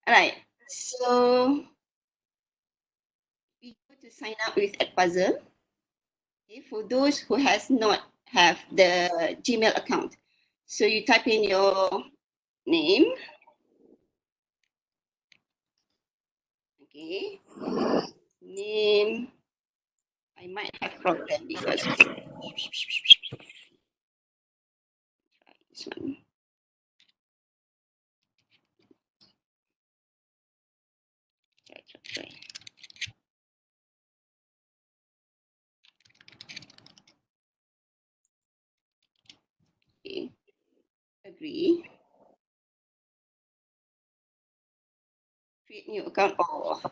All right, so we go to sign up with EdPuzzle. Okay, for those who has not have the Gmail account, so you type in your name. Okay, name. I might have problem because this one. Try. Okay, agree. Create new account. Oh.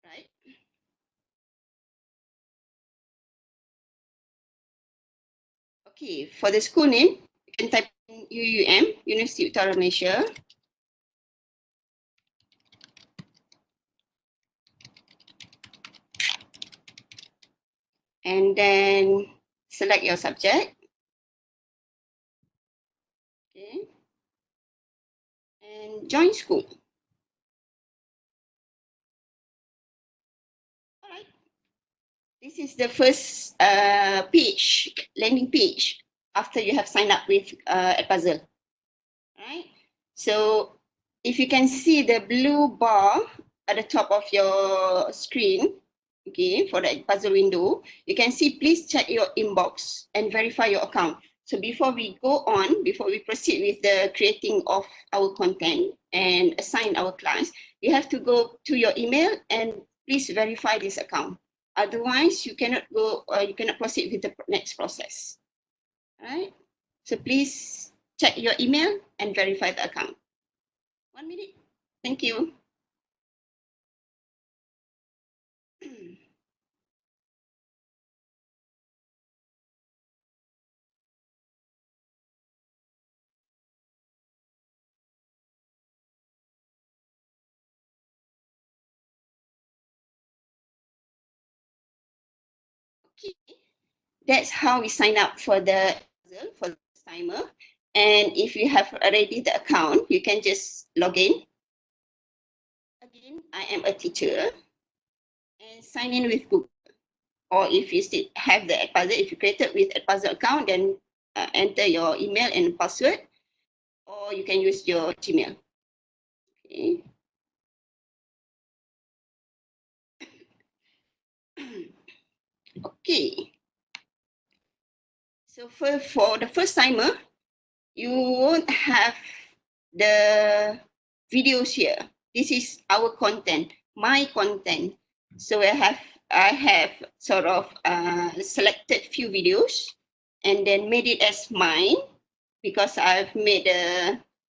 Right. Okay, for the school name, you can type in UUM, Universiti Utara Malaysia. And then select your subject. Okay. And join school. All right. This is the first page, landing page, after you have signed up with EdPuzzle. All right. So if you can see the blue bar at the top of your screen, okay, for the EdPuzzle window, you can see please check your inbox and verify your account. So before we go on, before we proceed with the creating of our content and assign our class, you have to go to your email and please verify this account. Otherwise, you cannot go, you cannot proceed with the next process. All right. So please check your email and verify the account. 1 minute. Thank you. Okay. That's how we sign up for the timer. And if you have already the account, you can just log in. Again, I am a teacher and sign in with Google. Or if you still have the EdPuzzle, if you created with EdPuzzle account, then enter your email and password, or you can use your Gmail. Okay. Okay. So for the first timer, you won't have the videos here. This is our content, my content. So I have sort of selected few videos and then made it as mine because I've made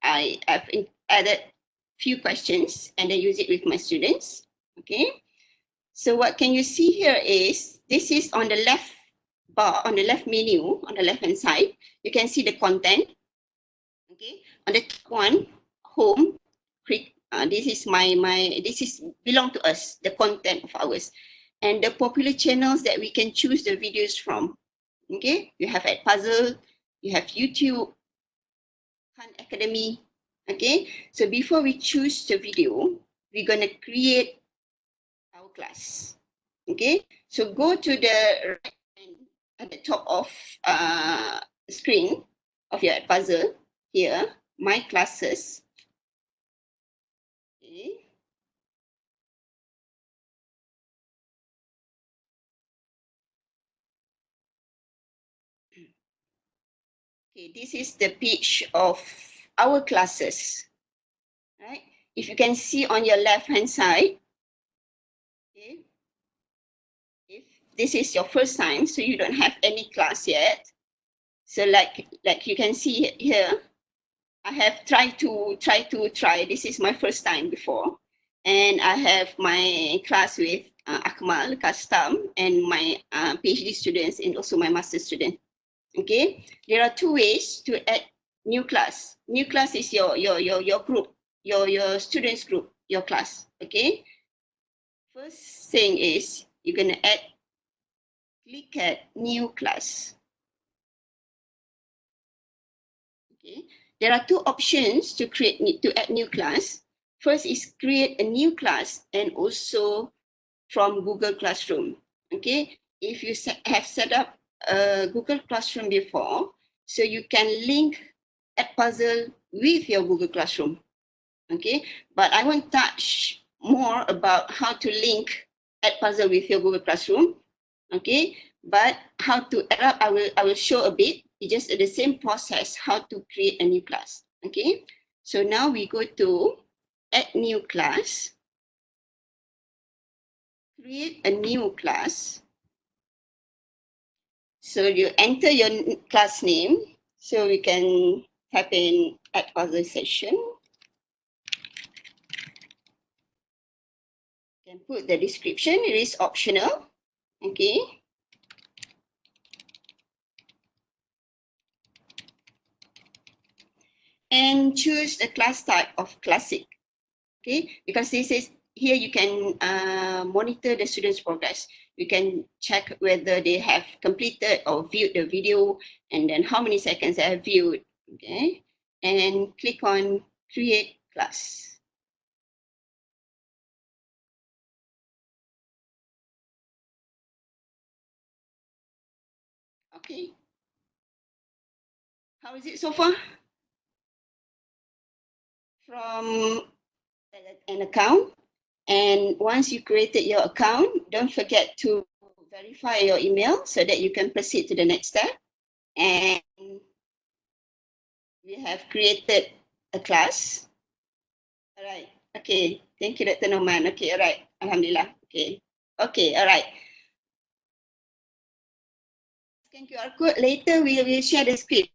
I've added few questions and then use it with my students. Okay. So what can you see here is this is on the left bar, on the left menu, on the left hand side. You can see the content. Okay, on the top one, home, click. This is this is belong to us, the content of ours, and the popular channels that we can choose the videos from. Okay, you have EdPuzzle, you have YouTube, Khan Academy. Okay, so before we choose the video, we're gonna create our class. Okay, so go to the right hand at the top of screen of your EdPuzzle here, my classes. Okay. Okay, this is the page of our classes. Right? If you can see on your left hand side, okay, if this is your first time, so you don't have any class yet. So like you can see here, I have tried. This is my first time before. And I have my class with Akmal, Kastam, and my PhD students and also my master student. Okay, there are two ways to add new class. New class is your group, your students group. your class. Okay. First thing is you're gonna click at new class. Okay. There are two options to add new class. First is create a new class and also from Google Classroom. Okay. If you have set up a Google Classroom before, so you can link EdPuzzle with your Google Classroom. Okay, but I won't touch more about how to link EdPuzzle with your Google Classroom. Okay, but how to add up, I will show a bit. It's just the same process, how to create a new class. Okay, so now we go to add new class, create a new class. So you enter your class name. So we can type in EdPuzzle session. You can put the description, it is optional. Okay. And choose the class type of classic. Okay, because this is here you can monitor the students' progress. You can check whether they have completed or viewed the video and then how many seconds they have viewed. Okay, and click on create class. Okay, how is it so far? From an account, and once you created your account, don't forget to verify your email so that you can proceed to the next step. And we have created a class. All right. Okay. Thank you, Dr. Norman. Okay. All right. Alhamdulillah. Okay. Okay. All right. Scan QR code. Later, we will share the script.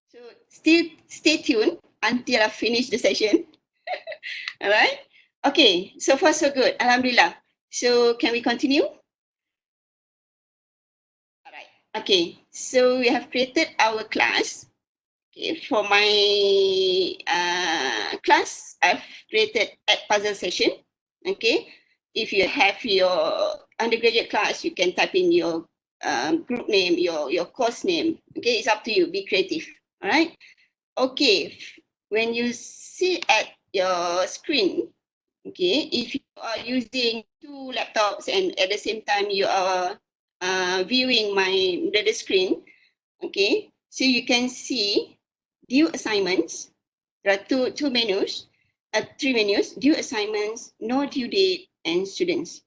So still stay tuned until I finish the session. All right. Okay. So far, so good. Alhamdulillah. So can we continue? All right. Okay. So we have created our class. Okay. For my class, I've created EdPuzzle session. Okay. If you have your undergraduate class, you can type in your group name, your course name. Okay, it's up to you. Be creative. All right. Okay. When you see at your screen, okay, if you are using two laptops and at the same time you are viewing the screen, okay, so you can see due assignments. There are three menus, due assignments, no due date, and students.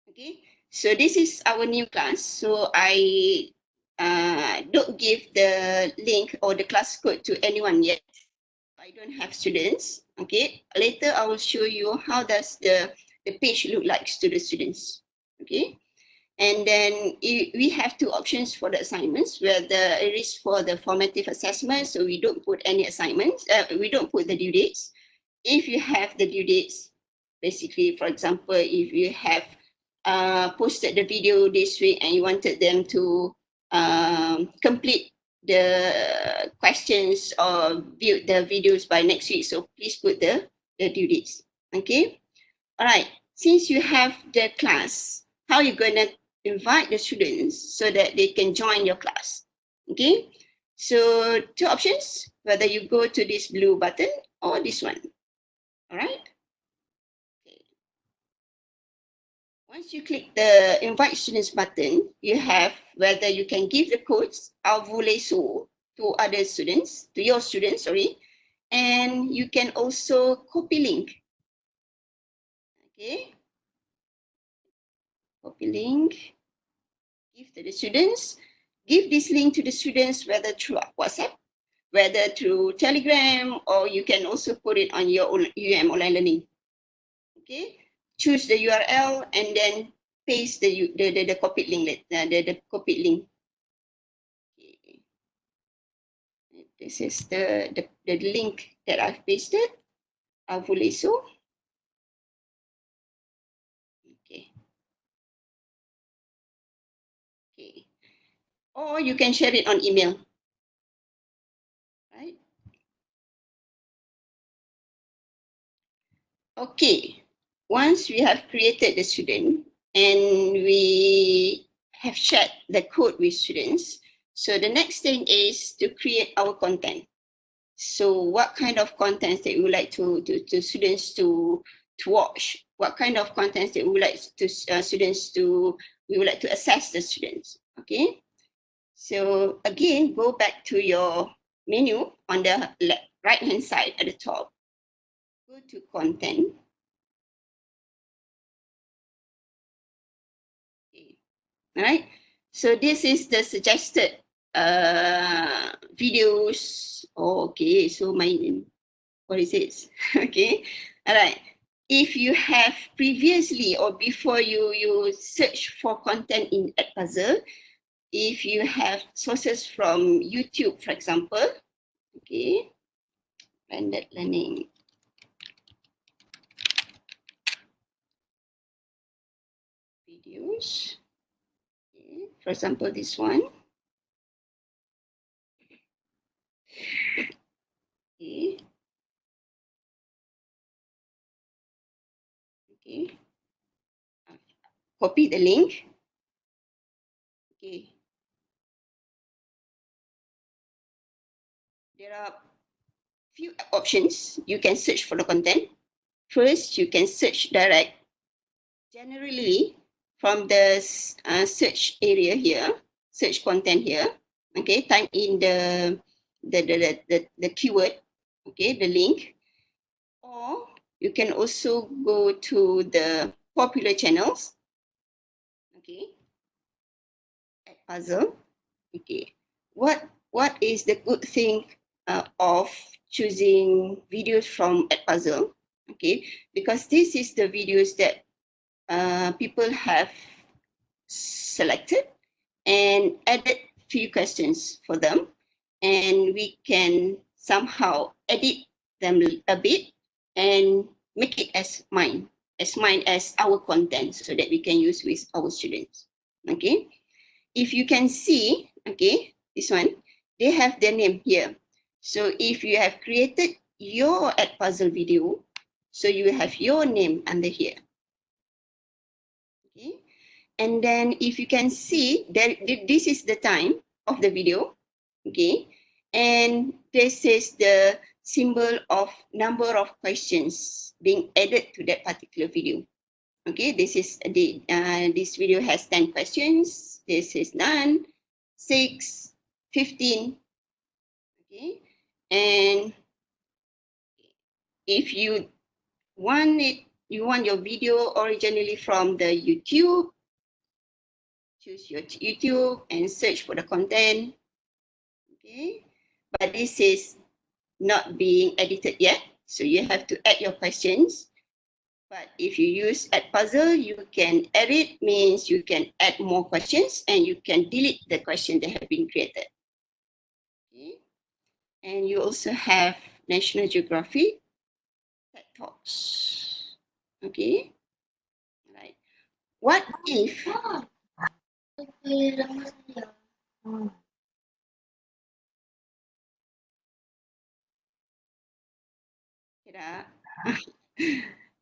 Okay, so this is our new class. So I don't give the link or the class code to anyone yet. I don't have students. Okay, later I will show you how does the page look like to the students. Okay, and then we have two options for the assignments, whether it is for the formative assessment, so we don't put any assignments, we don't put the due dates. If you have the due dates, basically, for example, if you have posted the video this week and you wanted them to complete the questions or view the videos by next week, so please put the due dates. Okay, all right, since you have the class, how are you going to invite the students so that they can join your class? Okay, so two options, whether you go to this blue button or this one. All right. Okay. Once you click the invite students button, you have whether you can give the codes Alvuleso to other students, to your students, sorry, and you can also copy link. Okay. Copy link. Give to the students. Give this link to the students, whether through WhatsApp, whether through Telegram, or you can also put it on your online learning. Okay, choose the URL and then paste the copied link, the copied link. Okay. This is the link that I've pasted. Avuleso. Okay. Okay. Or you can share it on email. Right? Okay, once we have created the student and we have shared the code with students, so the next thing is to create our content. So what kind of contents that we would like to students to watch? What kind of contents that we would like to students to, we would like to assess the students, okay? So again, go back to your menu on the right hand side at the top. Go to content. Okay. All right. So this is the suggested videos. Oh, okay. So my, what is it? Okay. All right. If you have previously or before you search for content in EdPuzzle, if you have sources from YouTube, for example, okay, blended learning. Videos. Okay. For example, this one. Okay. Okay. Copy the link. Okay. There are few options. You can search for the content. First, you can search direct. Generally, from the search area here, search content here. Okay, type in the keyword. Okay, the link. Or you can also go to the popular channels. Okay, EdPuzzle. Okay, what is the good thing of choosing videos from EdPuzzle? Okay, because this is the videos that people have selected and added few questions for them, and we can somehow edit them a bit and make it as mine as our content so that we can use with our students. Okay, if you can see, okay, this one, they have their name here. So if you have created your EdPuzzle video, so you have your name under here. Okay, and then if you can see that this is the time of the video, okay, and this is the symbol of number of questions being added to that particular video. Okay, this is the this video has 10 questions. This is none, 6, 15. Okay, and if you want it, you want your video originally from the YouTube, choose your YouTube and search for the content. Okay, but this is not being edited yet, so you have to add your questions. But if you use EdPuzzle, you can edit, means you can add more questions and you can delete the question that have been created. Okay, and you also have National Geographic TED Talks. Okay, right. What if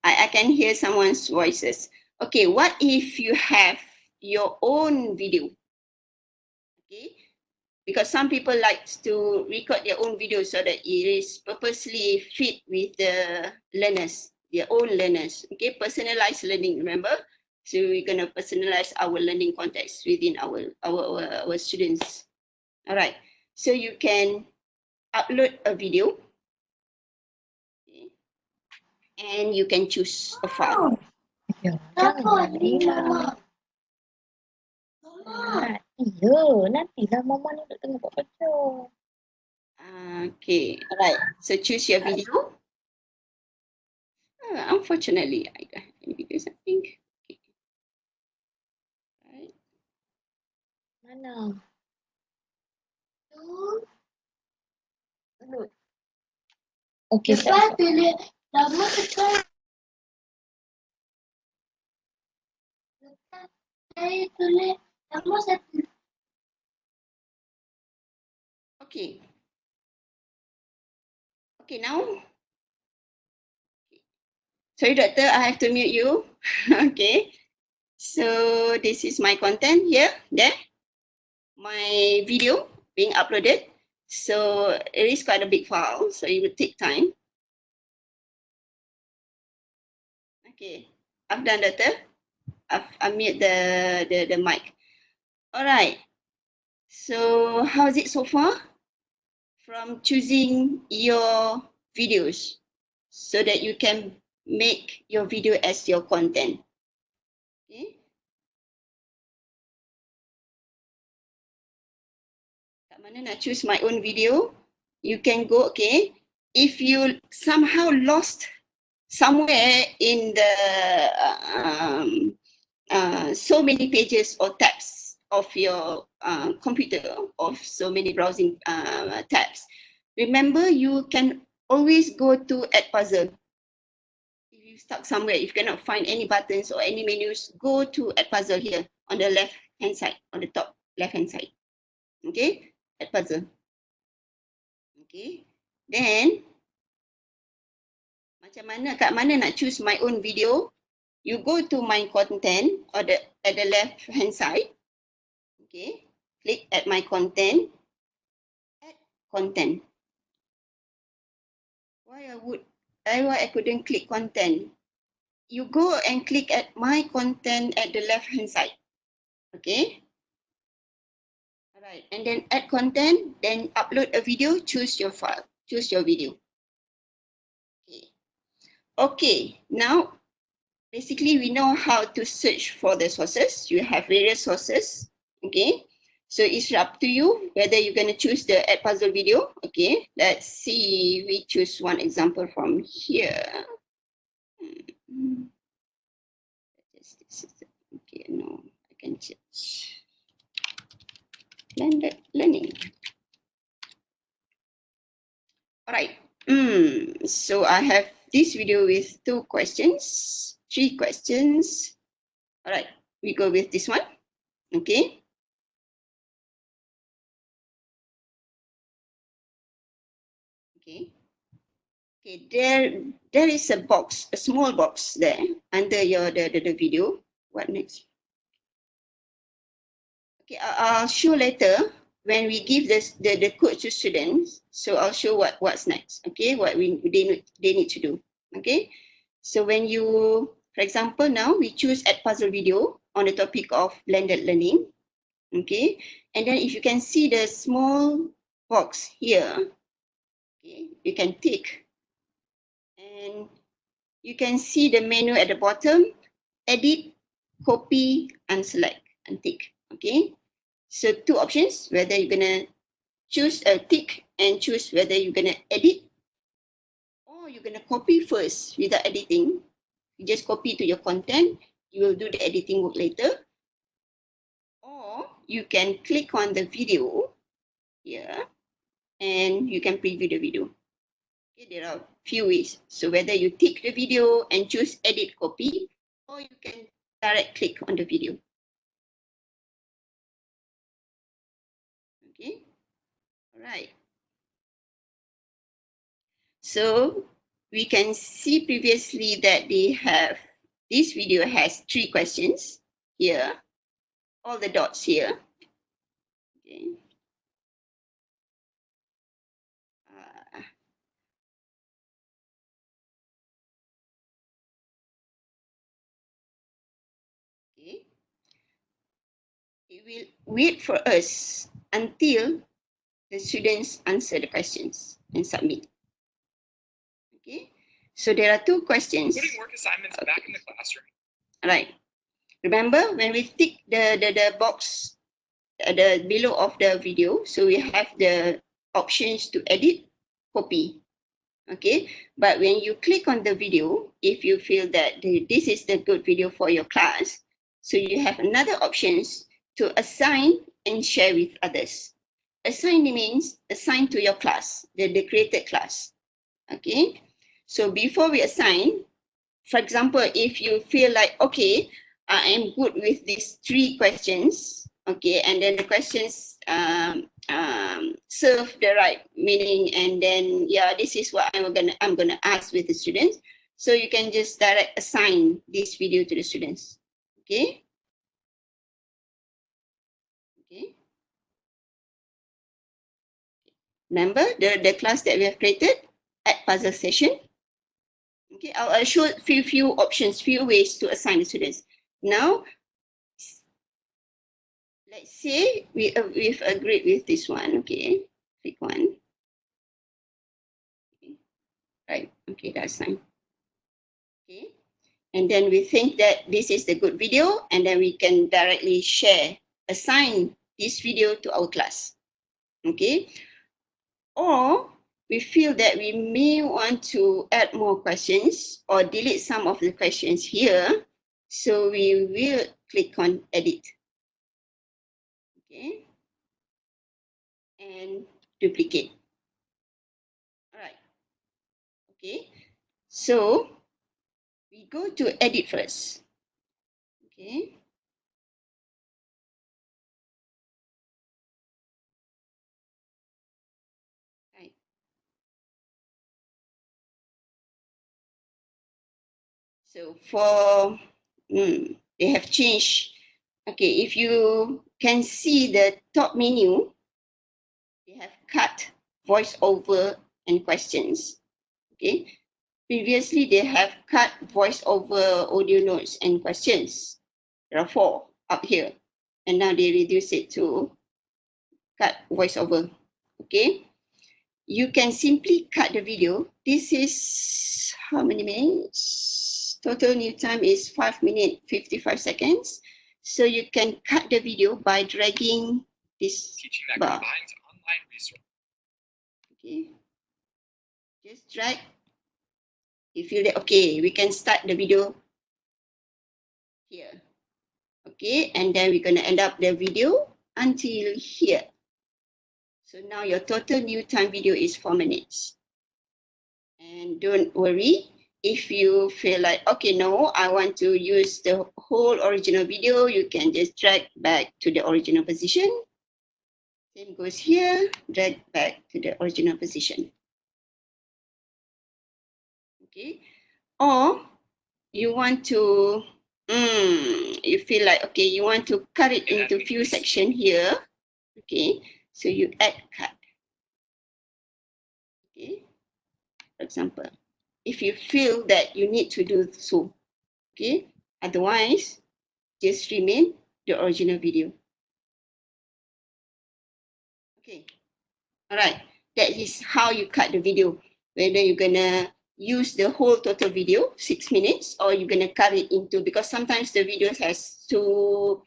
I can hear someone's voices. Okay, what if you have your own video? Okay, because some people like to record their own video so that it is purposely fit with the learners, their own learners. Okay, personalized learning, remember? So we're gonna personalize our learning context within our students. All right, so you can upload a video, okay, and you can choose a file. Ya, jangan Mama. Ya, nantilah Mama ni duduk tengah buat kerja. Okay, all right. So choose your video. Unfortunately, I don't have any videos, I think. Okay. Right. Mana? Okey, lepas pilih lama tekan. Lepas saya tulis lama satu. Okay. Okay, now Sorry, doctor, I have to mute you. Okay. So this is my content here, there. My video being uploaded. So it is quite a big file, so it will take time. Okay, I've done, doctor. I've unmute the mic. All right. So how is it so far? From choosing your videos so that you can make your video as your content. Okay. Kat mana nak choose my own video? You can go, okay. If you somehow lost somewhere in the so many pages or tabs of your computer, of so many browsing tabs, remember you can always go to EdPuzzle. If you stuck somewhere, if you cannot find any buttons or any menus, go to EdPuzzle here on the left hand side, on the top left hand side. Okay, EdPuzzle. Okay, then macam mana, kat mana nak choose my own video? You go to my content or at the left hand side. Okay, click at my content. Add content. Why I couldn't click content? You go and click at my content at the left hand side. Okay. All right, and then add content, then upload a video, choose your file, choose your video. Okay. Okay, now basically we know how to search for the sources. You have various sources. Okay. So it's up to you whether you're going to choose the EdPuzzle video. Okay, let's see. We choose one example from here. Okay, no, I can change. Blended learning. All right. So I have this video with 2 questions, 3 questions. All right, we go with this one. Okay. Okay. Okay, there is a box, a small box there under your the video. What next? Okay, I'll show later when we give this the code to students. So I'll show what's next. Okay, what they need to do. Okay, so when you, for example, now we choose EdPuzzle video on the topic of blended learning. Okay, and then if you can see the small box here, okay, you can tick, and you can see the menu at the bottom, edit, copy, and select, and tick. Okay, so 2 options, whether you're gonna choose a tick and choose whether you're gonna edit, or you're gonna copy first without editing. You just copy to your content, you will do the editing work later. Or you can click on the video here and you can preview the video. Okay, there are few ways. So whether you tick the video and choose edit copy, or you can direct click on the video. Okay, all right. So we can see previously that this video has 3 questions here, all the dots here. Okay. Okay. It will wait for us until the students answer the questions and submit. Okay, so there are 2 questions. Putting work assignments back in the classroom. All right. Remember when we tick the box the below of the video, so we have the options to edit, copy. Okay, but when you click on the video, if you feel that this is the good video for your class, so you have another options to assign and share with others. Assign means assign to your class, the created class. Okay, so before we assign, for example, if you feel like, okay, I am good with these 3 questions, okay, and then the questions serve the right meaning, and then yeah, this is what I'm gonna ask with the students. So you can just direct assign this video to the students. Okay. Okay. Remember the class that we have created at puzzle session. Okay, I'll show few options, few ways to assign the students. Now, let's say we've agreed with this one. Okay, click one. Okay. Right. Okay, that's fine. Okay, and then we think that this is the good video, and then we can directly assign this video to our class. Okay, or we feel that we may want to add more questions or delete some of the questions here. So we will click on edit. Okay. And duplicate. All right. Okay. So we go to edit first. Okay. So for, they have changed. Okay, if you can see the top menu, they have cut voiceover and questions. Okay, previously they have cut voiceover, audio notes and questions. There are 4 up here, and now they reduce it to cut voiceover. Okay, you can simply cut the video. This is how many minutes? Total new time is 5 minutes 55 seconds. So you can cut the video by dragging this Teaching that bar. combines online resources. Okay, just drag. You feel that okay, we can start the video here. Okay, and then we're gonna end up the video until here. So now your total new time video is 4 minutes. And don't worry, if you feel like, okay, no, I want to use the whole original video, you can just drag back to the original position. Same goes here, drag back to the original position. Okay, or you want to, you feel like, okay, you want to cut it into few sections here. Okay, so you add cut. Okay, for example, if you feel that you need to do so. Okay, otherwise, just remain the original video. Okay, all right, that is how you cut the video. Whether you're gonna use the whole total video, 6 minutes, or you're gonna cut it into, because sometimes the video has too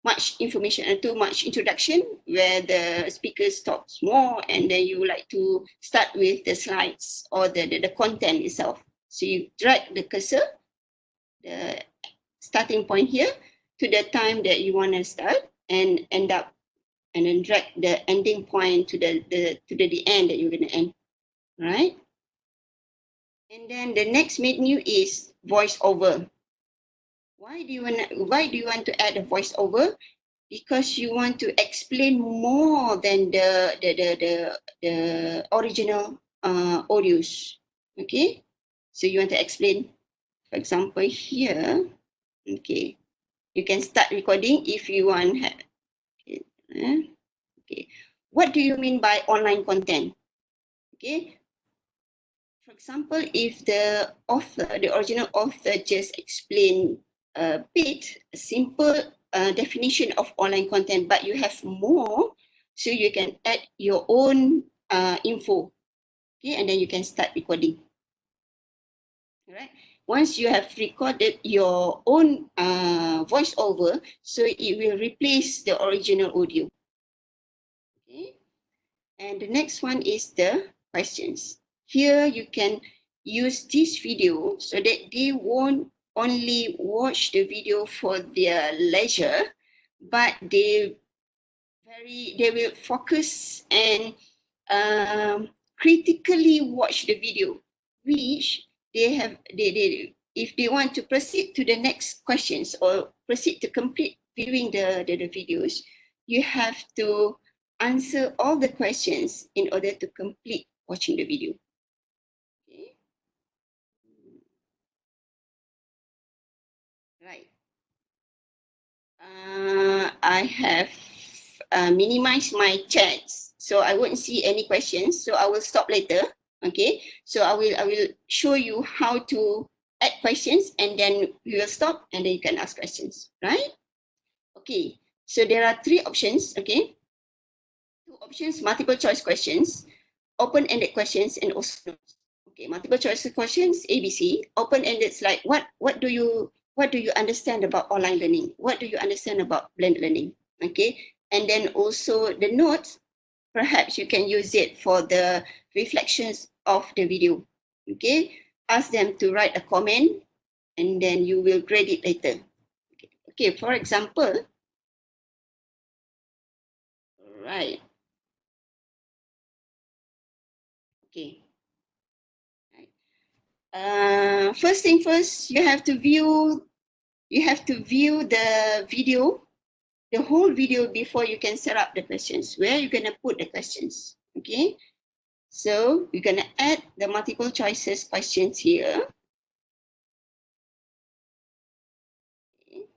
much information and too much introduction where the speakers talks more, and then you like to start with the slides or the content itself. So you drag the cursor, the starting point here, to the time that you want to start and end up, and then drag the ending point to the end that you're going to end, right? And then the next menu is voiceover. Why do you want to add a voiceover? Because you want to explain more than the original audios. Okay, so you want to explain, for example, here. Okay, you can start recording if you want. Okay, what do you mean by online content? Okay, for example, if the original author just explained a bit, a simple definition of online content, but you have more, so you can add your own info. Okay, and then you can start recording. All right. Once you have recorded your own voiceover, so it will replace the original audio. Okay. And the next one is the questions. Here you can use this video so that they won't only watch the video for their leisure, but they will focus and critically watch the video, which if they want to proceed to the next questions or proceed to complete viewing the videos, you have to answer all the questions in order to complete watching the video. Okay. I have minimized my chats, so I won't see any questions. So I will stop later. Okay. So I will show you how to add questions, and then we will stop, and then you can ask questions. Right? Okay. So there are three options. Okay. Two options: multiple choice questions, open-ended questions, and also notes. Okay, multiple choice questions, ABC. Open-ended is like what do you understand about online learning? What do you understand about blended learning? Okay, and then also the notes, perhaps you can use it for the reflections of the video. Okay, ask them to write a comment, and then you will grade it later. Okay, for example, right. Okay. First thing first, you have to view the video, the whole video, before you can set up the questions. Where you're gonna put the questions? Okay, so you're gonna add the multiple choices questions here. Okay.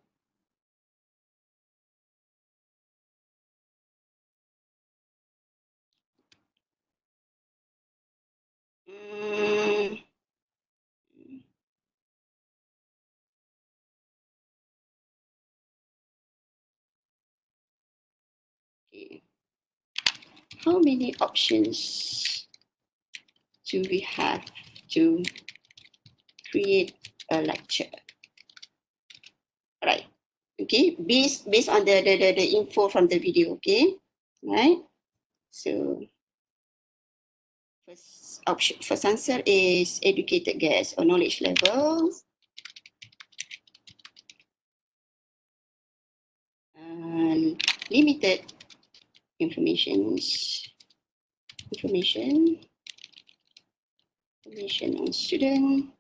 Okay. How many options do we have to create a lecture? Right. Okay, based on the info from the video. Okay, right. So first option, first answer is educated guess or knowledge level. Limited information on student.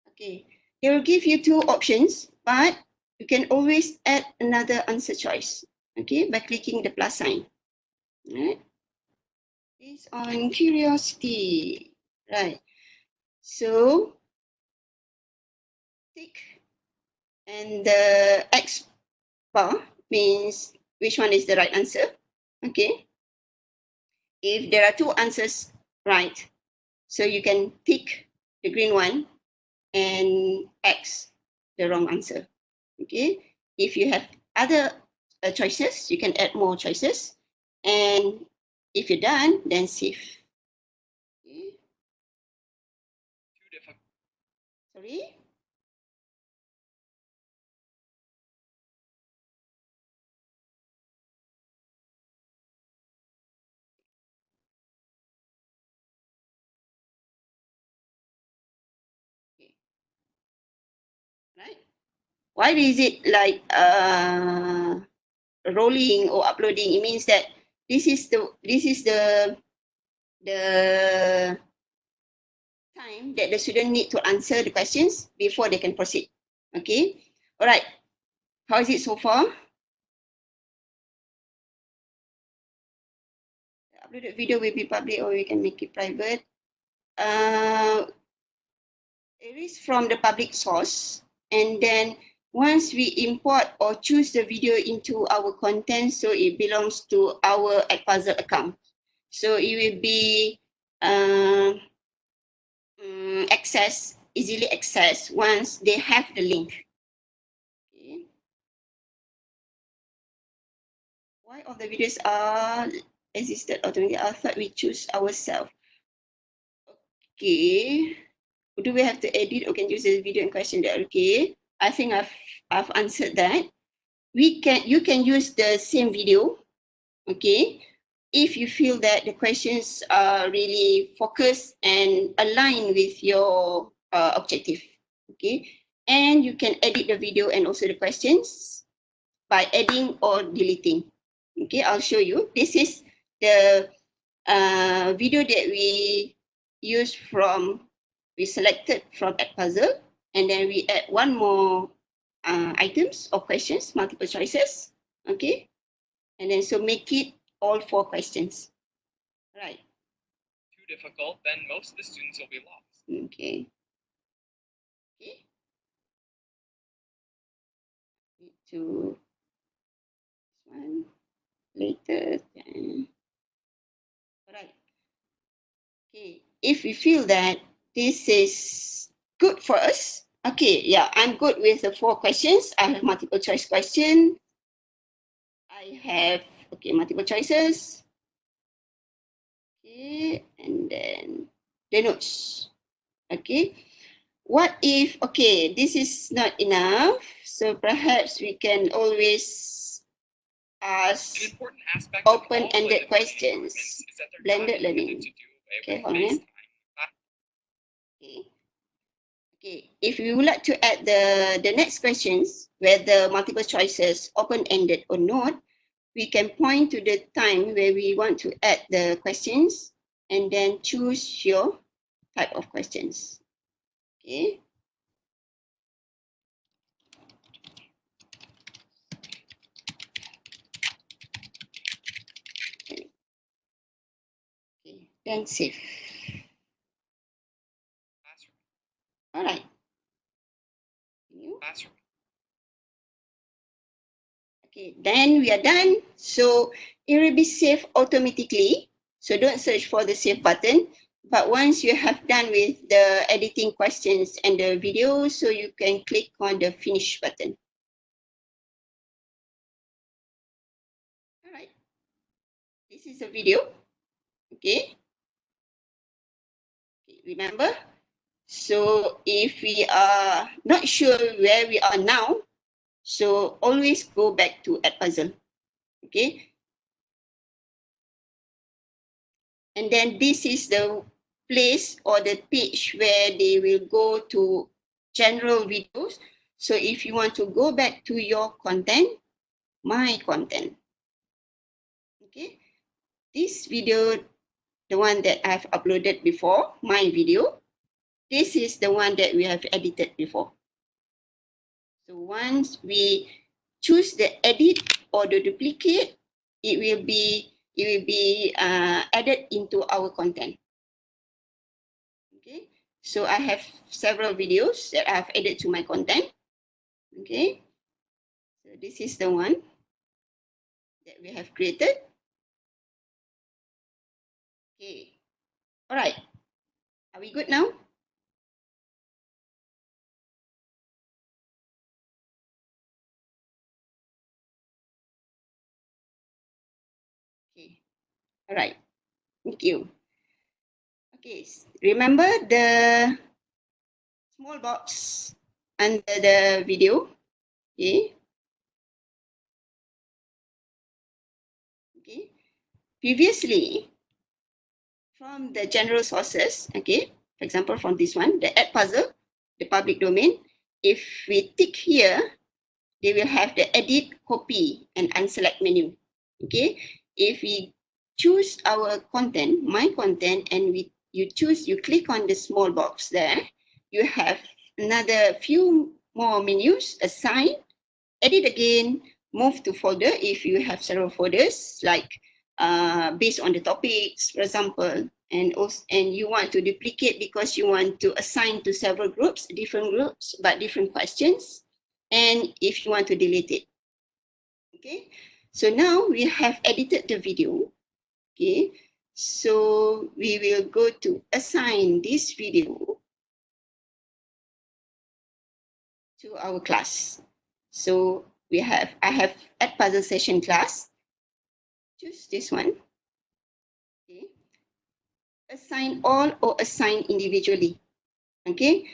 Okay, they will give you two options, but you can always add another answer choice. Okay, by clicking the plus sign. Right. Based on curiosity. Right. So tick, and the X bar means which one is the right answer. Okay. If there are two answers right, so you can tick the green one and X the wrong answer. Okay. If you have other choices, you can add more choices. And if you're done, then save. Okay. Too difficult. Sorry. Okay. Right. Why is it like rolling or uploading? It means that this is the time that the student need to answer the questions before they can proceed. Okay. All right. How is it so far? The uploaded video will be public, or we can make it private. It is from the public source, and then once we import or choose the video into our content, so it belongs to our EdPuzzle account. So it will be easily accessed once they have the link. Okay. Why all the videos are existed automatically? I thought we choose ourselves. Okay. Do we have to edit or can use the video in question? That okay? I think I've answered that. You can use the same video, okay, if you feel that the questions are really focused and aligned with your objective, okay, and you can edit the video and also the questions by adding or deleting. Okay, I'll show you. This is the video that we selected from EdPuzzle, and then we add one more items or questions, multiple choices. Okay, and then so make it all 4 questions. Right. Too difficult, then most of the students will be lost. Okay. Okay. to one later. All right. Okay. If we feel that this is good for us, okay, yeah, I'm good with the 4 questions. I have multiple choice question. I have, okay, multiple choices. Okay, and then the notes. Okay. What if, okay, this is not enough, so perhaps we can always An ask important aspect of all open-ended blended learning questions, environments is that they're blended not intended learning. to do away Okay, with hold on. FaceTime. Okay. Okay, if you would like to add the next questions, whether multiple choices, open-ended or not, we can point to the time where we want to add the questions and then choose your type of questions. Okay. Okay, then save. Classroom. All right. Continue. Classroom. Okay, then we are done. So it will be saved automatically. So don't search for the save button. But once you have done with the editing questions and the video, so you can click on the finish button. All right. This is a video. Okay. Remember? So if we are not sure where we are now, so always go back to EdPuzzle. Okay. And then this is the place or the page where they will go to general videos. So if you want to go back to your content, my content. Okay. This video, the one that I've uploaded before, my video, this is the one that we have edited before. So once we choose the edit or the duplicate, it will be added into our content. Okay, so I have several videos that I've added to my content. Okay, so this is the one that we have created. Okay, all right, are we good now? Okay, all right, thank you. Okay, remember the small box under the video. Okay. Okay. Previously, from the general sources, okay, for example, from this one, the EdPuzzle, the public domain, if we tick here, they will have the edit, copy, and unselect menu. Okay. If we choose our content, my content, and you click on the small box there, you have another few more menus, assign, edit again, move to folder if you have several folders, like based on the topics, for example, and you want to duplicate because you want to assign to several groups, different groups, but different questions, and if you want to delete it. Okay, so now we have edited the video. Okay, so we will go to assign this video to our class. So I have EdPuzzle session class. Choose this one. Okay. Assign all or assign individually. Okay.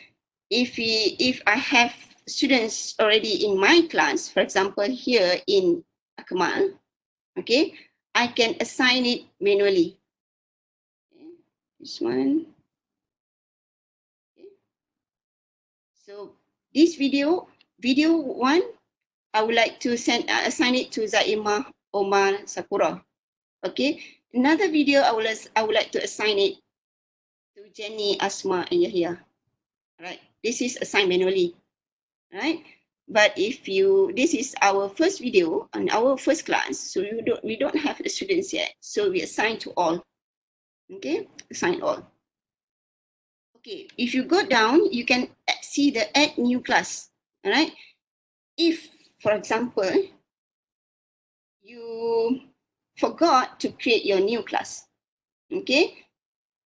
If I have students already in my class, for example, here in Akmal, okay, I can assign it manually. Okay. This one. Okay. So this video one, I would like to assign it to Zaima Omar Sakura. Okay. Another video I would like to assign it to Jenny, Asma, and Yahya. Right. This is assigned manually. Right. But if this is our first video and our first class, so we don't have the students yet. So we assign to all. Okay, assign all. Okay, if you go down, you can see the add new class. All right. If for example, you forgot to create your new class. Okay,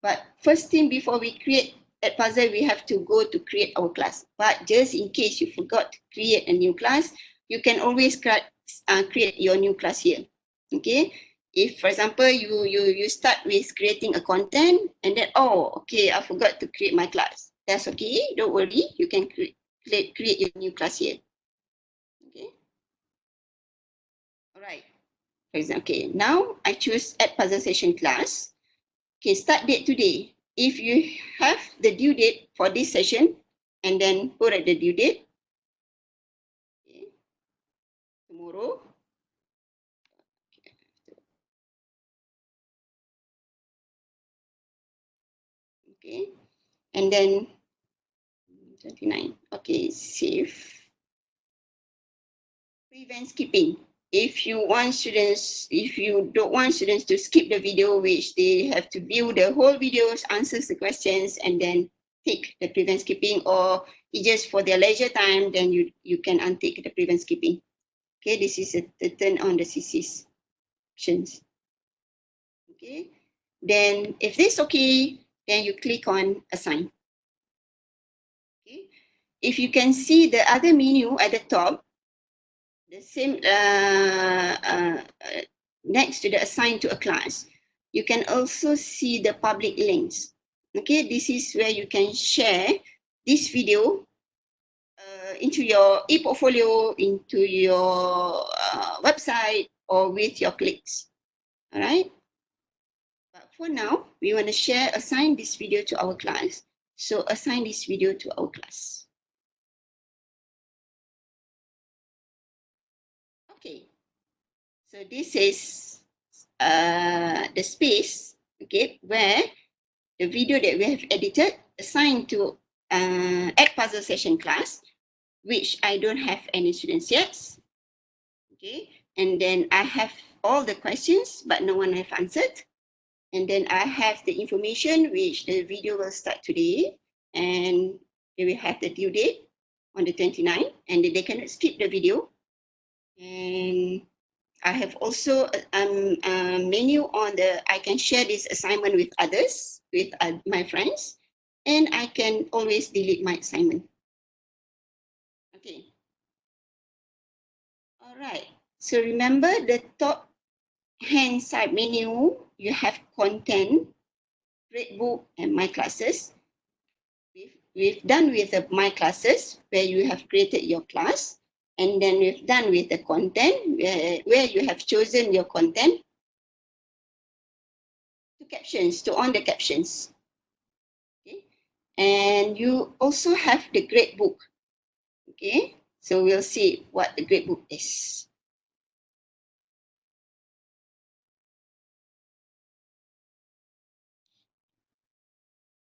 but first thing before we create EdPuzzle, we have to go to create our class. But just in case you forgot to create a new class, you can always create your new class here. Okay, if for example you start with creating a content and then, oh, okay, I forgot to create my class. That's okay, don't worry, you can create your new class here. Okay, all right. For example, okay, now I choose EdPuzzle session class. Okay, start date today. If you have the due date for this session, and then put at the due date. Okay. Tomorrow. Okay, and then 29. Okay, save. Prevent skipping. If you don't want students to skip the video, which they have to view the whole videos, answers the questions, and then tick the prevent skipping, or it's just for their leisure time, then you can untick the prevent skipping. Okay, this is the turn on the CC's options. Okay, then if this is okay, then you click on assign. Okay, if you can see the other menu at the top, the same next to the assign to a class, you can also see the public links. Okay, this is where you can share this video into your e-portfolio, into your website, or with your clicks. All right. But for now, we want to assign this video to our class. So assign this video to our class. Okay. So this is the space, okay, where the video that we have edited assigned to EdPuzzle session class, which I don't have any students yet. Okay, and then I have all the questions, but no one have answered. And then I have the information, which the video will start today, and they will have the due date on the 29th, and they cannot skip the video. And I have also a menu on I can share this assignment with others, with my friends, and I can always delete my assignment. Okay. All right. So remember the top hand side menu, you have content, gradebook, and my classes. We've done with the my classes, where you have created your class. And then we've done with the content, where you have chosen your content. To captions, to on the captions. Okay. And you also have the gradebook. Okay. So we'll see what the gradebook is.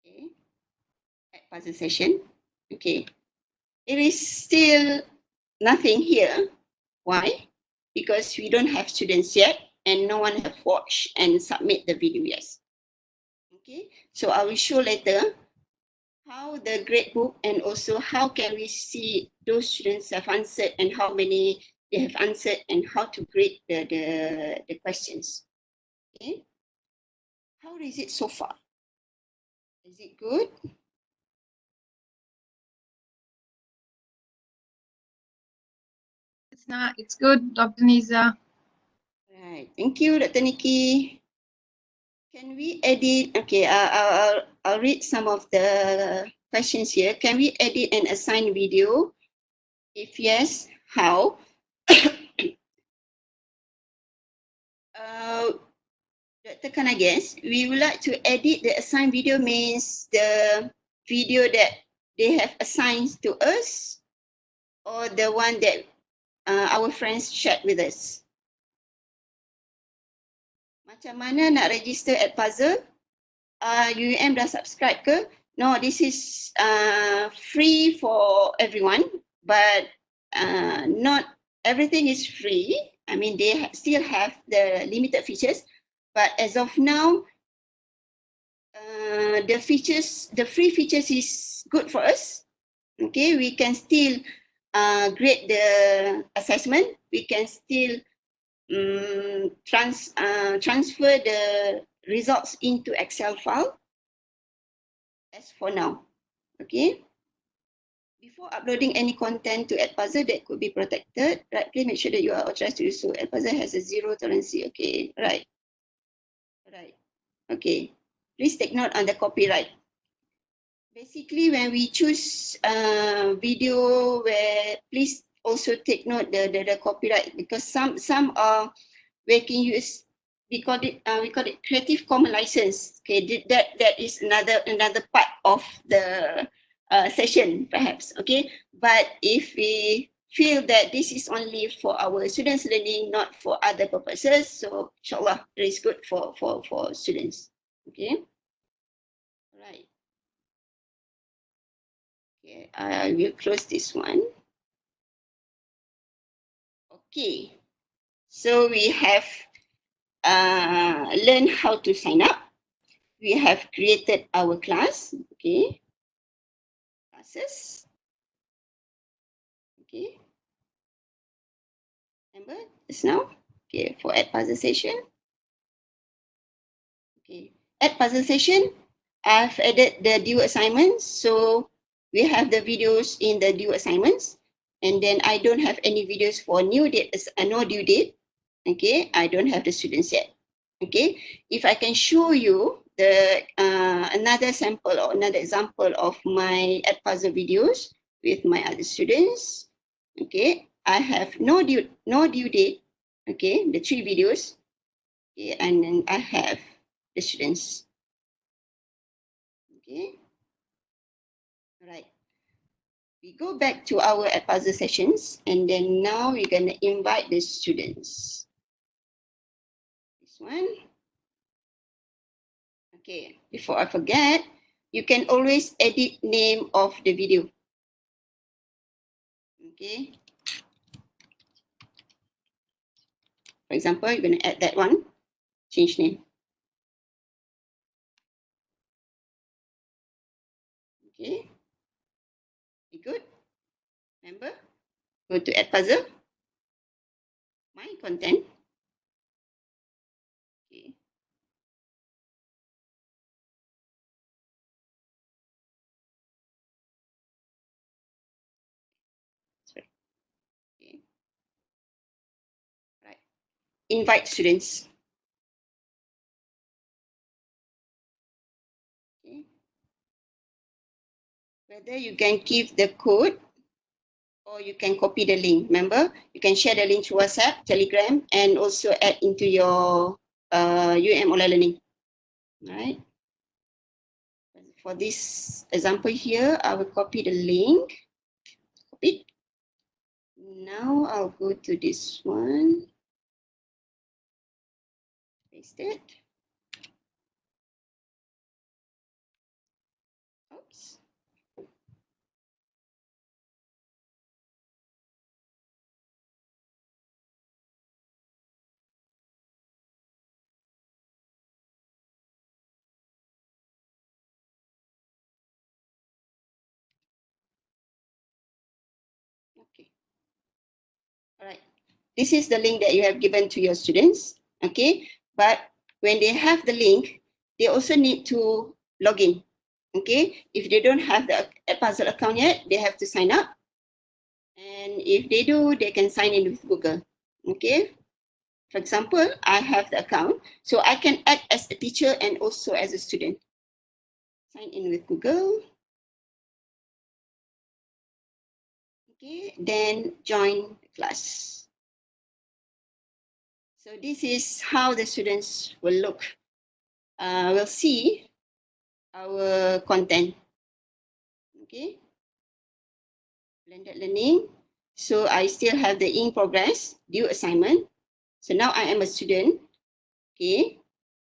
Okay. EdPuzzle session. Okay. It is still nothing here. Why? Because we don't have students yet, and no one have watched and submit the video yet. Okay, so I will show later how the gradebook, and also how can we see those students have answered and how many they have answered, and how to grade the questions. Okay, how is it so far? Is it good? It's good, Dr. Niza. Right, thank you, Dr. Nikki. Can we edit? Okay, I'll read some of the questions here. Can we edit and assign video? If yes, how? Dr. Can I guess? We would like to edit the assigned video, means the video that they have assigned to us, or the one that our friends shared with us. Macam mana nak register EdPuzzle? UUM dah subscribe ke? No, this is free for everyone, but not everything is free. I mean, they still have the limited features, but as of now, the free features is good for us. Okay, we can still grade the assessment, we can still transfer the results into Excel file as for now. Okay. Before uploading any content to EdPuzzle that could be protected, right? Please make sure that you are authorized to do so. EdPuzzle has a zero tolerance. Okay, right. Right. Okay. Please take note on the copyright. Basically, when we choose video, where please also take note the copyright, because some are making use, we call it Creative Commons license. Okay, that is another part of the session perhaps. Okay, but if we feel that this is only for our students learning, not for other purposes, so inshallah it is good for students. Okay, right. Okay, I will close this one. Okay, so we have learned how to sign up. We have created our class. Okay, classes. Okay, remember just now. Okay, for EdPuzzle session. Okay, EdPuzzle session, I've added the due assignments. So we have the videos in the due assignments, and then I don't have any videos for new date, no due date. Okay, I don't have the students yet. Okay, if I can show you the another sample or another example of my EdPuzzle videos with my other students. Okay, I have no due date. Okay, the 3 videos. Okay, and then I have the students. Okay, all right. We go back to our EdPuzzle sessions, and then now we're gonna invite the students. This one. Okay, before I forget, you can always edit name of the video. Okay. For example, you're going to add that one, change name. Okay. Be good. Remember, go to EdPuzzle, my content. Okay. Sorry. Okay. Right. Invite students. Okay. Whether you can give the code or you can copy the link. Remember, you can share the link to WhatsApp, Telegram, and also add into your online learning. Right. For this example here, I will copy the link. Copy. Now I'll go to this one. Paste it. Oops. Okay. All right. This is the link that you have given to your students. Okay. But when they have the link, they also need to log in. Okay. If they don't have the EdPuzzle account yet, they have to sign up. And if they do, they can sign in with Google. Okay. For example, I have the account, so I can act as a teacher and also as a student. Sign in with Google. Okay, then join the class. So this is how the students will look. We'll see our content. Okay, blended learning. So I still have the in progress, due assignment. So now I am a student. Okay,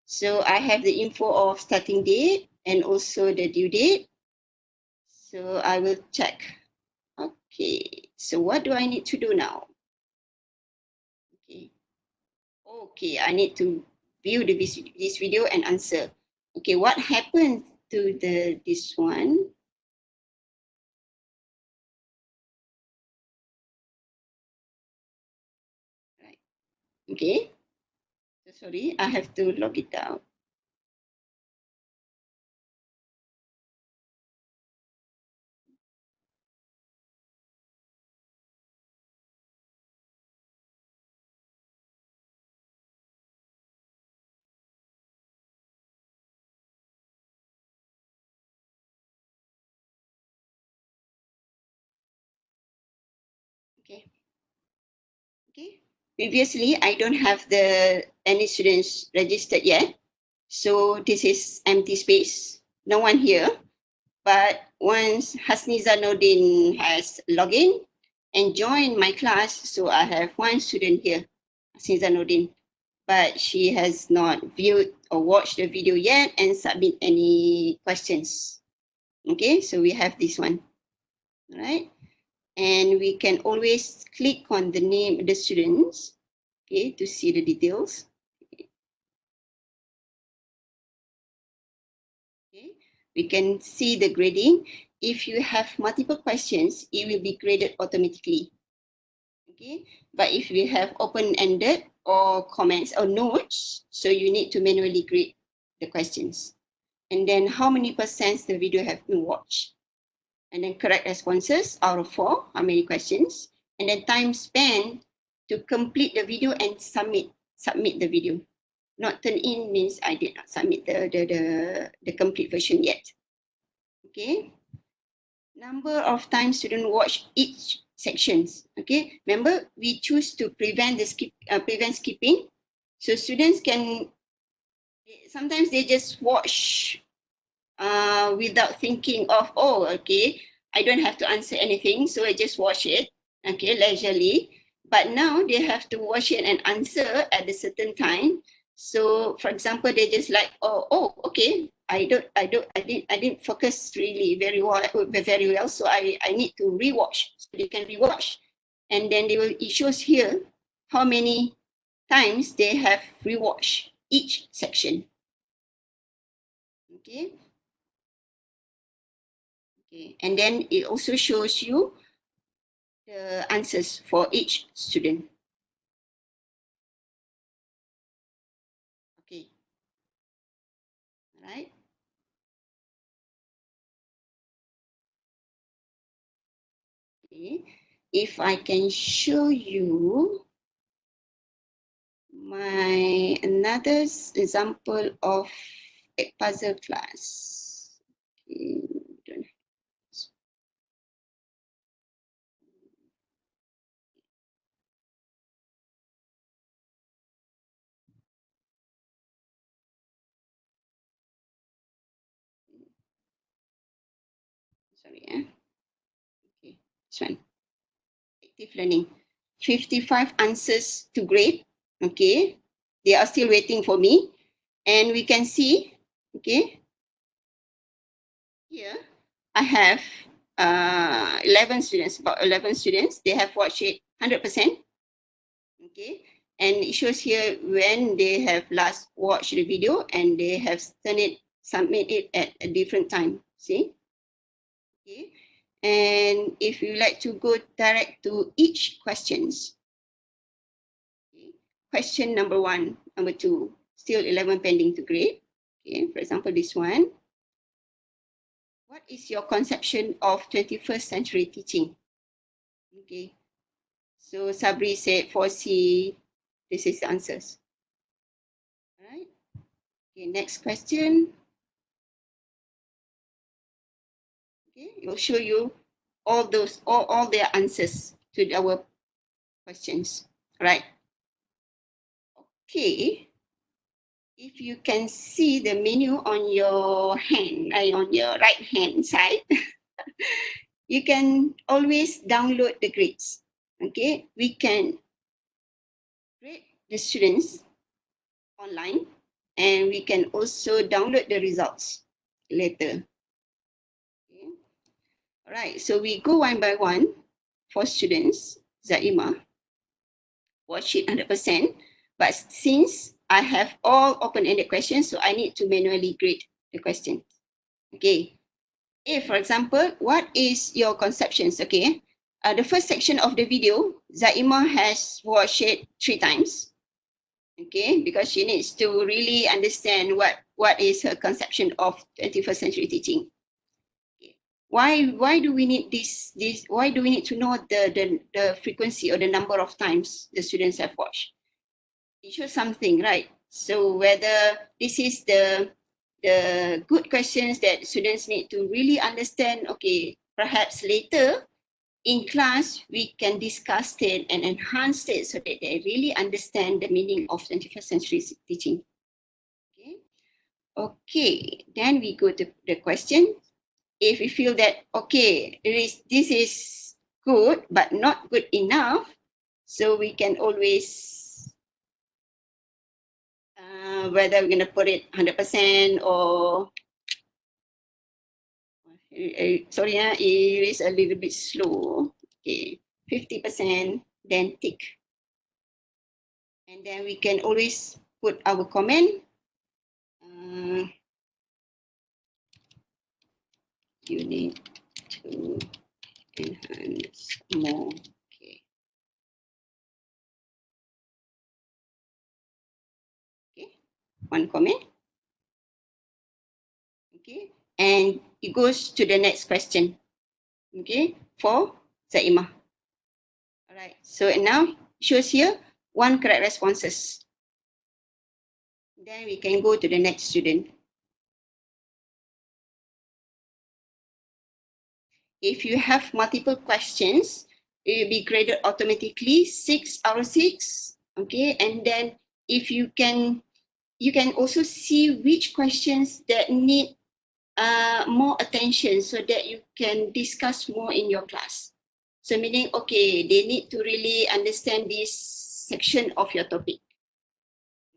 so I have the info of starting date and also the due date. So I will check. Okay, so what do I need to do now? Okay, I need to view this video and answer. Okay, what happened to this one? Okay. Sorry, I have to log it out. Okay. Okay. Previously, I don't have any students registered yet. So this is empty space. No one here. But once Hasniza Nordin has logged in and joined my class, so I have one student here, Hasniza Nordin, but she has not viewed or watched the video yet and submit any questions. Okay, so we have this one, all right? And we can always click on the name of the students, okay, to see the details. Okay. We can see the grading. If you have multiple questions, it will be graded automatically. Okay, but if you have open-ended or comments or notes, so you need to manually grade the questions. And then how many percent the video have been watched. And then correct responses out of 4, how many questions. And then time spent to complete the video and submit the video. Not turn in means I did not submit the complete version yet. Okay. Number of times student watch each sections. Okay. Remember, we choose to prevent skipping. So students can sometimes they just watch without thinking of, oh, okay, I don't have to answer anything, so I just watch it, okay, leisurely. But now they have to watch it and answer at a certain time. So, for example, they just like, oh, okay, I didn't focus really very well, so I need to rewatch. So they can rewatch, and then it shows here how many times they have rewatched each section. Okay. Okay, and then it also shows you the answers for each student. Okay, all right. Okay, if I can show you my another example of a puzzle class. Okay, sorry, okay, this one. Active learning. 55 answers to grade. Okay, they are still waiting for me, and we can see, okay, here I have 11 students, about 11 students. They have watched it 100%. Okay, and it shows here when they have last watched the video and they have submit it at a different time. See? Okay, and if you like to go direct to each questions. Okay. Question number 1, number 2, still 11 pending to grade. Okay, for example, this one. What is your conception of 21st century teaching? Okay, so Sabri said 4C. This is the answers. All right. Okay, next question. Okay, it will show you all their answers to our questions. All right. Okay. If you can see the menu on your on your right hand side, you can always download the grades. Okay, we can grade the students online, and we can also download the results later. Okay. All right, so we go one by one. For students, Zaima, watch it 100%. But since I have all open-ended questions, so I need to manually grade the questions. Okay. If, for example, what is your conceptions? Okay. The first section of the video, Zaima has watched it 3 times. Okay, because she needs to really understand what is her conception of 21st century teaching. Okay. Why do we need this why do we need to know the frequency or the number of times the students have watched? It shows something, right? So whether this is the good questions that students need to really understand, okay, perhaps later in class, we can discuss it and enhance it so that they really understand the meaning of 21st century teaching. Okay, then we go to the question. If we feel that, okay, this is good, but not good enough, so we can always, whether we're going to put it 100% or, sorry, it is a little bit slow. Okay, 50%, then tick. And then we can always put our comment. You need to enhance more. Okay. Okay. One comment. Okay. And it goes to the next question. Okay. For Zaimah. All right. So now shows here one correct responses. Then we can go to the next student. If you have multiple questions, it will be graded automatically 6 out of 6. Okay. And then if you can also see which questions that need more attention so that you can discuss more in your class. So meaning, okay, they need to really understand this section of your topic.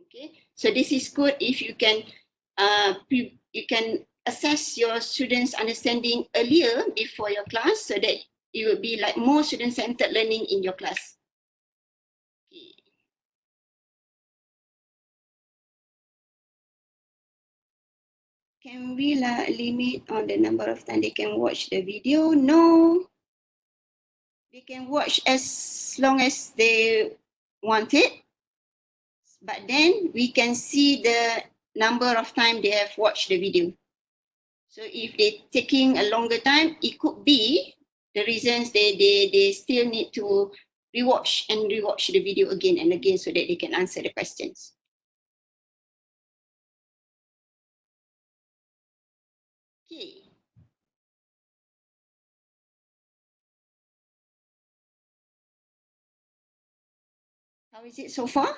Okay, so this is good if you can assess your students' understanding earlier before your class so that it will be like more student-centered learning in your class. Okay. Can we limit on the number of time they can watch the video? No. They can watch as long as they want it. But then we can see the number of time they have watched the video. So if they're taking a longer time, it could be the reasons they still need to rewatch the video again and again so that they can answer the questions. Okay. How is it so far?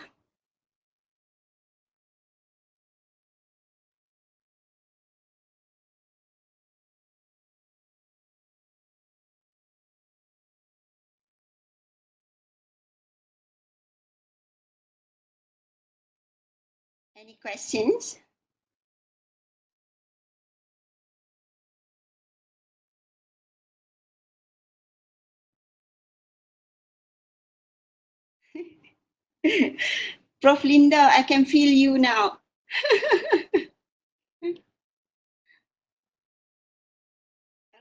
Any questions? Prof. Linda, I can feel you now. All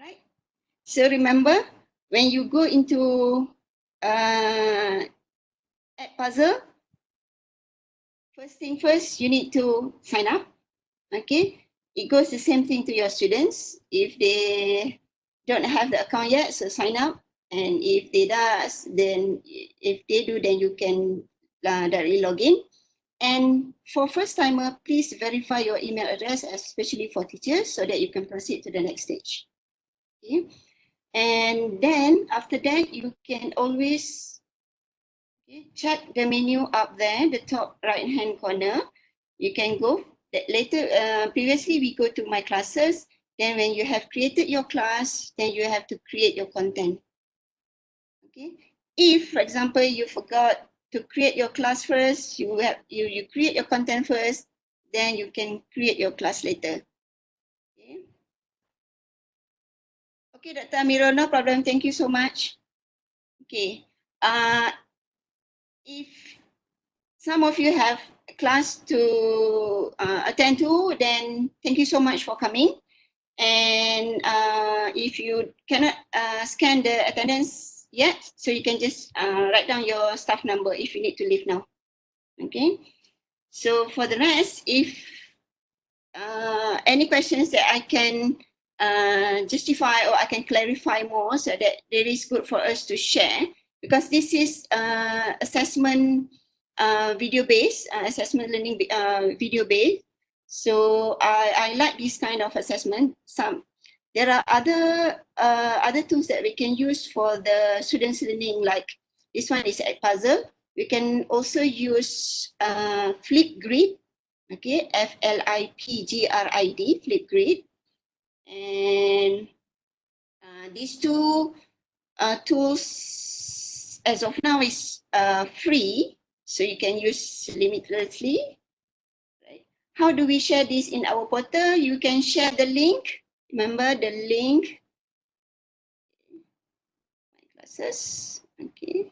right. So remember, when you go into EdPuzzle, first thing first, you need to sign up. Okay. It goes the same thing to your students. If they don't have the account yet, so sign up. And if they does, then if they do, then you can directly log in. And for first timer, please verify your email address, especially for teachers, so that you can proceed to the next stage. Okay. And then after that, you can always check the menu up there, the top right hand corner. You can go later. Previously, we go to my classes. Then when you have created your class, then you have to create your content. Okay. If, for example, you forgot to create your class first, you create your content first, then you can create your class later. Okay, okay, Dr. Amiro, no problem. Thank you so much. Okay. If some of you have a class to attend to, then thank you so much for coming. And if you cannot scan the attendance yet, so you can just write down your staff number if you need to leave now. Okay. So for the rest, if any questions that I can justify or I can clarify more, so that it is good for us to share, because this is assessment video based, assessment learning video based. So I like this kind of assessment. There are other tools that we can use for the students learning, like this one is EdPuzzle. We can also use Flipgrid, okay, Flipgrid, Flipgrid. And these two tools as of now is free, so you can use limitlessly. Right? How do we share this in our portal? You can share the link. Remember the link. My classes. Okay.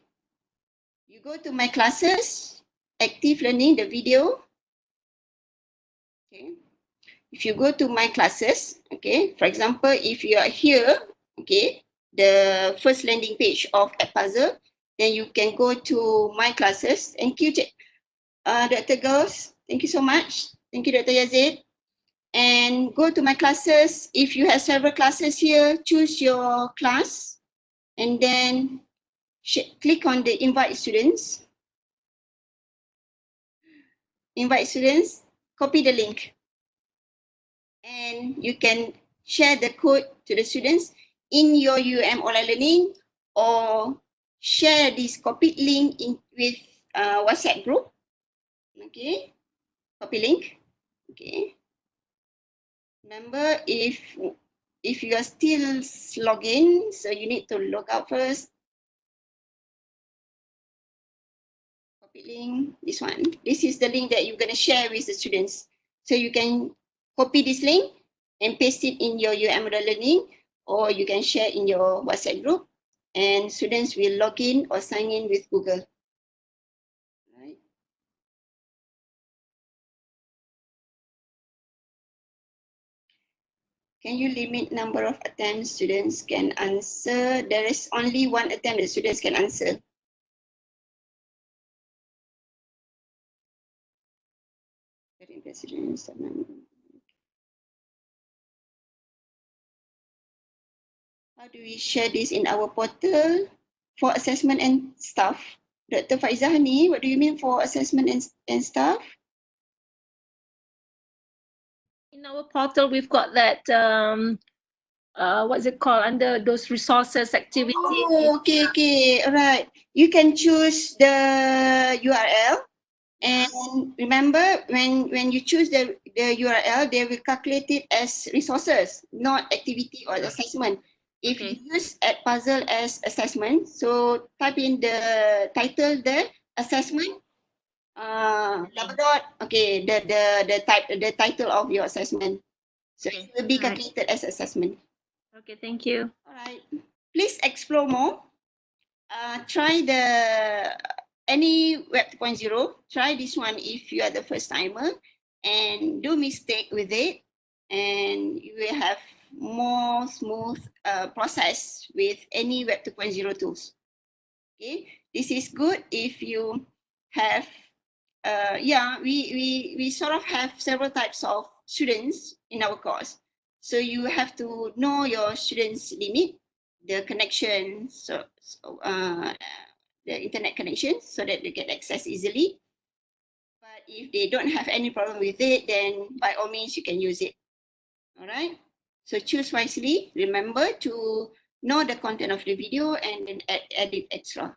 You go to my classes, active learning, the video. Okay. If you go to my classes, okay, for example, if you are here, okay, the first landing page of EdPuzzle, then you can go to my classes. Thank you, Dr. Girls. Thank you so much. Thank you, Dr. Yazid. And go to my classes. If you have several classes here, choose your class and then click on the invite students. Invite students, copy the link. And you can share the code to the students in your online learning, or share this copied link with WhatsApp group. Okay, copy link. Okay. Remember, if you are still login, so you need to log out first. Copy link, this one. This is the link that you're going to share with the students. So you can copy this link and paste it in your online learning, or you can share in your WhatsApp group, and students will log in or sign in with Google. Right. Can you limit number of attempts students can answer? There is only one attempt that students can answer. How do we share this in our portal for assessment and staff? Dr. Faizahani, what do you mean for assessment and staff? In our portal, we've got that, what's it called, under those resources activities. Oh, okay, all right. You can choose the URL. And remember, when you choose the URL, they will calculate it as resources, not activity or assessment. If you use EdPuzzle as assessment, so type in the title there, assessment, double dot, okay, the title of your assessment. So it will be calculated as assessment. Okay, thank you. All right. Please explore more. Try any Web 2.0. Try this one if you are the first timer, and do mistake with it, and you will have more smooth process with any Web 2.0 tools. Okay, this is good if you have we sort of have several types of students in our course, so you have to know your students' limit, the connection, the internet connection, so that they can access easily. But if they don't have any problem with it, then by all means you can use it. All right, so choose wisely. Remember to know the content of the video and then edit extra.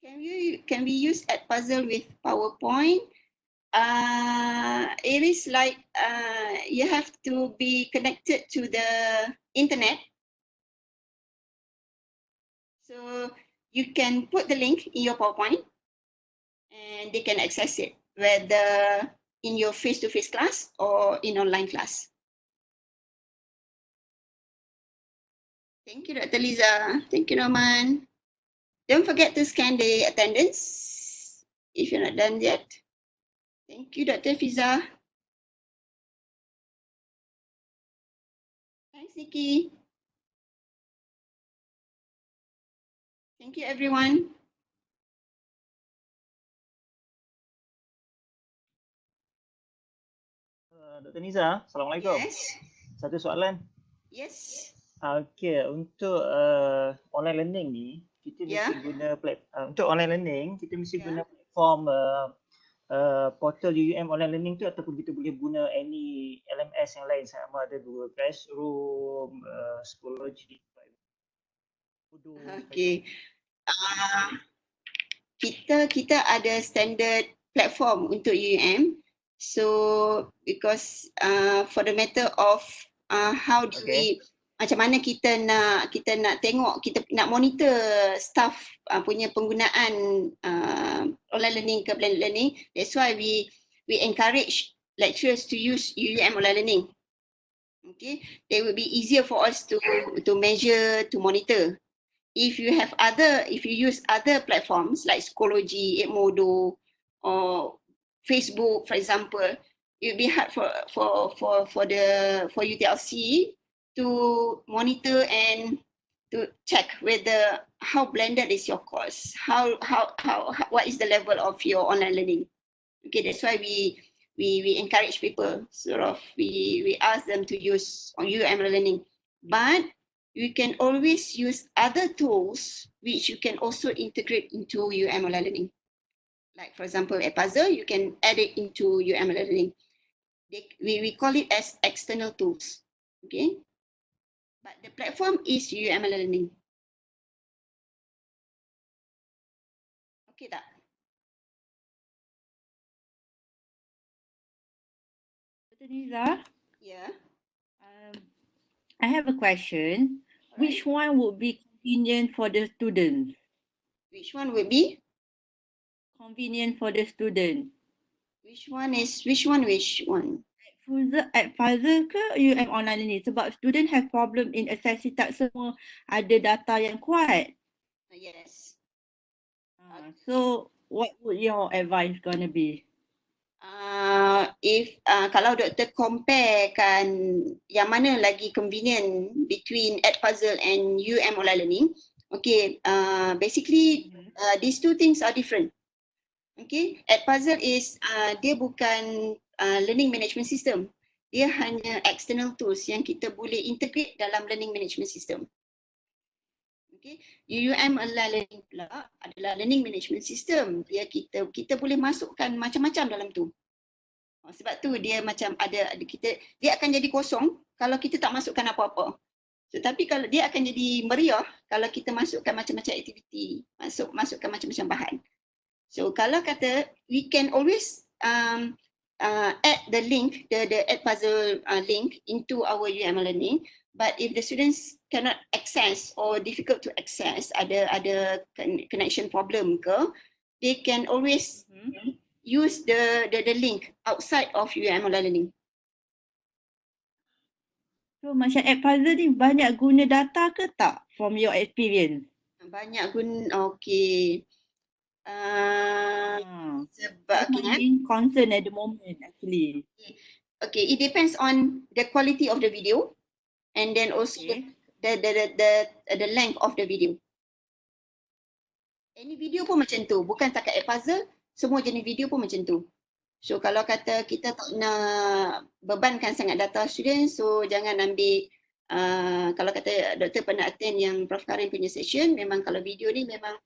Can we use EdPuzzle with PowerPoint? It is like you have to be connected to the internet. So you can put the link in your PowerPoint and they can access it, whether in your face-to-face class or in online class. Thank you, Dr. Liza. Thank you, Roman. Don't forget to scan the attendance if you're not done yet. Thank you, Dr. Fiza. Thanks, Nikki. Thank you, everyone. Dr. Niza, Assalamualaikum. Yes. Satu soalan. Yes. Okey, untuk online learning ni, kita Ya. mesti guna untuk online learning, kita mesti Ya. guna platform portal UUM online learning tu ataupun kita boleh guna any LMS yang lain sama ada Google Classroom, Schoology, Okay. Kita ada standard platform untuk UUM. So because for the matter of how do we macam mana kita nak tengok, kita nak monitor staff punya penggunaan online learning ke blended learning. That's why we encourage lecturers to use UUM online learning. Okay, it will be easier for us to measure, to monitor. If you use other platforms like Schoology, Edmodo, or Facebook, for example, it will be hard for UTLC to monitor and to check whether how blended is your course, how what is the level of your online learning. Okay, that's why we encourage people, sort of we ask them to use on UUM learning, but you can always use other tools which you can also integrate into UUM learning. Like for example, EdPuzzle, you can add it into UUM learning. We call it as external tools. Okay, but the platform is UUM learning. Okay tak? Dr. Niza, Yeah. I have a question. Which one would be convenient for the students? Which one would be? Convenient for the student. Which one? EdPuzzle ke UUM online ni? Sebab student have problem in accessing, tak semua ada data yang kuat. Yes. So what would your advice gonna be? If kalau doktor comparekan yang mana lagi convenient between EdPuzzle and UUM online learning, okay, basically these two things are different. Okay, EdPuzzle is dia bukan learning management system. Dia hanya external tools yang kita boleh integrate dalam learning management system. Okay, UUM online learning pula adalah learning management system. Dia kita boleh masukkan macam-macam dalam tu. Sebab tu dia macam dia akan jadi kosong kalau kita tak masukkan apa-apa. Tetapi kalau dia akan jadi meriah kalau kita masukkan macam-macam aktiviti, masukkan macam-macam bahan. So kalau kata we can always add the link, the EdPuzzle link into our UUM learning, but if the students cannot access or difficult to access, ada connection problem ke, they can always use the link outside of UUM learning. So macam EdPuzzle ni banyak guna data ke tak from your experience? Banyak guna, okay. Sebab concern at the moment actually. Okay, it depends on the quality of the video and then also the length of the video. Any video pun macam tu, bukan takat EdPuzzle, semua jenis video pun macam tu. So kalau kata kita tak nak bebankan sangat data student, so jangan ambil kalau kata doktor pernah attend yang Prof Karim punya session, memang kalau video ni memang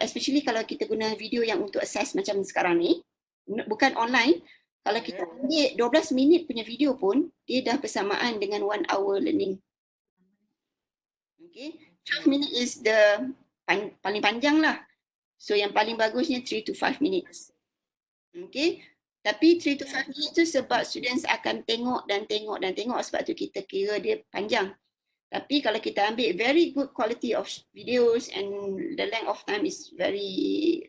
especially kalau kita guna video yang untuk assess macam sekarang ni, bukan online, kalau kita ambil 12 minit punya video pun, dia dah bersamaan dengan 1 hour learning. Okay, 12 minutes is the paling panjang lah. So yang paling bagusnya 3 to 5 minutes. Okay, tapi 3 to 5 minutes tu sebab students akan tengok dan tengok sebab tu kita kira dia panjang. Tapi kalau kita ambil very good quality of videos and the length of time is very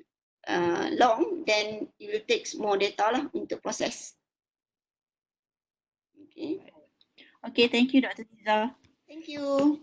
long, then it will take more data lah untuk proses. Okay. Okay, thank you Dr. Niza. Thank you.